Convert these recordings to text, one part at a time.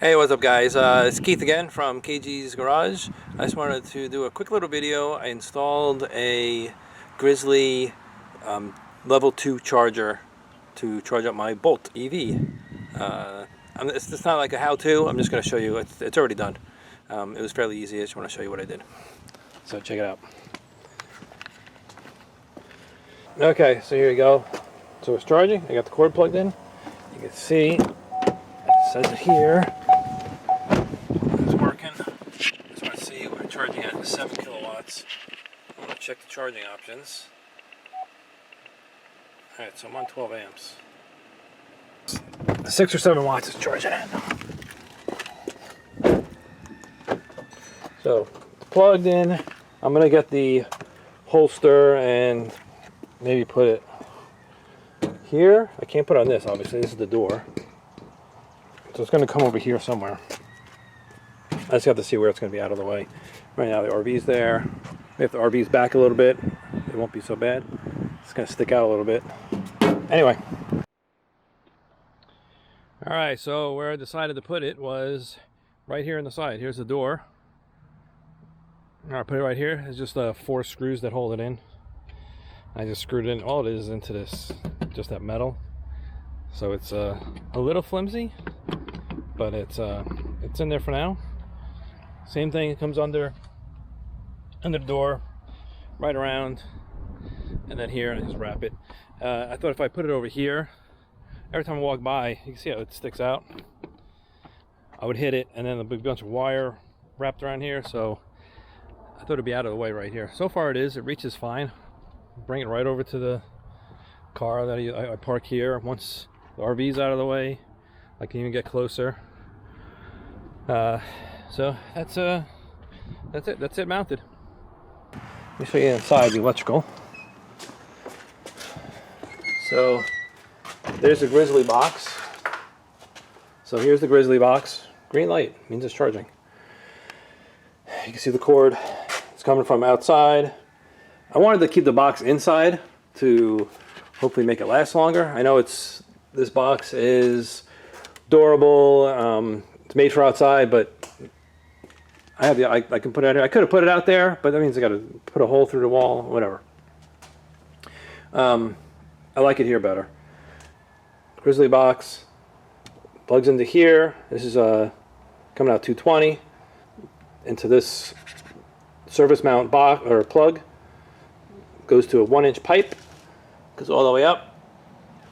Hey, what's up guys? It's Keith again from KG's Garage. I just wanted to do a quick little video. I installed a Grizzl-e Level 2 charger to charge up my Bolt EV. It's not like a how-to, I'm just going to show you. It's already done. It was fairly easy. I just want to show you what I did. So check it out. Okay, so here you go. So it's charging. I got the cord plugged in. You can see it says it here. Charging at 7 kilowatts. I'm going to check the charging options. Alright, so I'm on 12 amps. 6 or 7 watts is charging at. So, it's plugged in. I'm going to get the holster and maybe put it here. I can't put it on this, obviously. This is the door. So it's going to come over here somewhere. I just have to see where it's going to be out of the way. Right now the RV's there. If the RV's back a little bit, it won't be so bad. It's going to stick out a little bit. Anyway. Alright, so where I decided to put it was right here on the side. Here's the door. Alright, put it right here. It's just 4 screws that hold it in. I just screwed it in. All it is into this, just that metal. So it's a little flimsy, but it's in there for now. Same thing, it comes under the door, right around, and then here, and I just wrap it. I thought if I put it over here, every time I walk by, you can see how it sticks out. I would hit it, and then a big bunch of wire wrapped around here, so I thought it'd be out of the way right here. So far it is, it reaches fine. Bring it right over to the car that I park here. Once the RV's out of the way, I can even get closer. So that's it. That's it mounted. Let me show you inside the electrical. So there's the Grizzl-e box. So here's the Grizzl-e box. Green light means it's charging. You can see the cord. It's coming from outside. I wanted to keep the box inside to hopefully make it last longer. I know this box is durable. It's made for outside, but I can put it out here. I could have put it out there, but that means I got to put a hole through the wall, whatever. I like it here better. Grizzl-e box plugs into here. This is coming out 220 into this surface mount box or plug. Goes to a 1-inch pipe. Goes all the way up,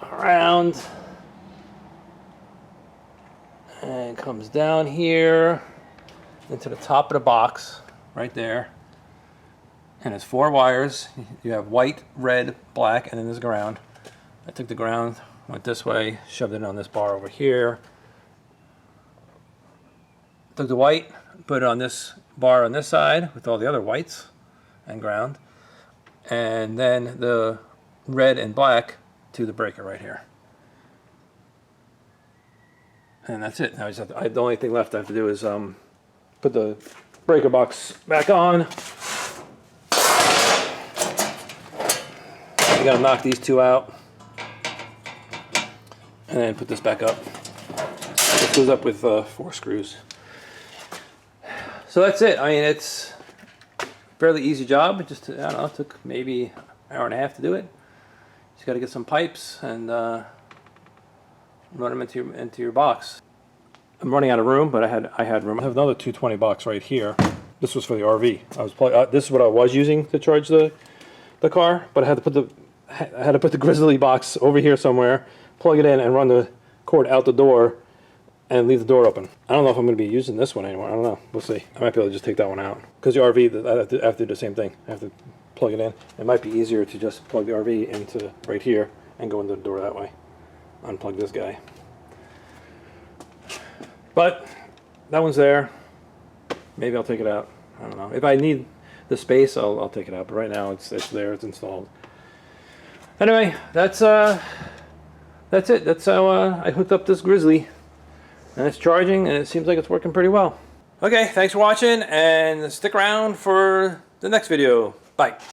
around, and comes down here into the top of the box right there, and it's 4 wires. You have white, red, black, and then there's ground. I took the ground, went this way, shoved it on this bar over here, took the white, put it on this bar on this side with all the other whites and ground, and then the red and black to the breaker right here. And that's it. Now the only thing left I have to do is put the breaker box back on. You gotta knock these 2 out, and then put this back up. This goes up with 4 screws. So that's it. I mean, it's a fairly easy job. It just, I don't know, it took maybe an hour and a half to do it. Just got to get some pipes and run them into your box. I'm running out of room, but I had room. I have another 220 box right here. This was for the RV. This is what I was using to charge the car, but I had to put the Grizzl-e box over here somewhere, plug it in, and run the cord out the door, and leave the door open. I don't know if I'm going to be using this one anymore. I don't know. We'll see. I might be able to just take that one out because the RV, I have to do the same thing. I have to plug it in. It might be easier to just plug the RV into right here and go into the door that way. Unplug this guy. But that one's there. Maybe I'll take it out. I don't know. If I need the space, I'll take it out. But right now it's there. It's installed. Anyway, that's it. That's how I hooked up this Grizzl-e, and it's charging, and it seems like it's working pretty well. Okay, thanks for watching, and stick around for the next video. Bye.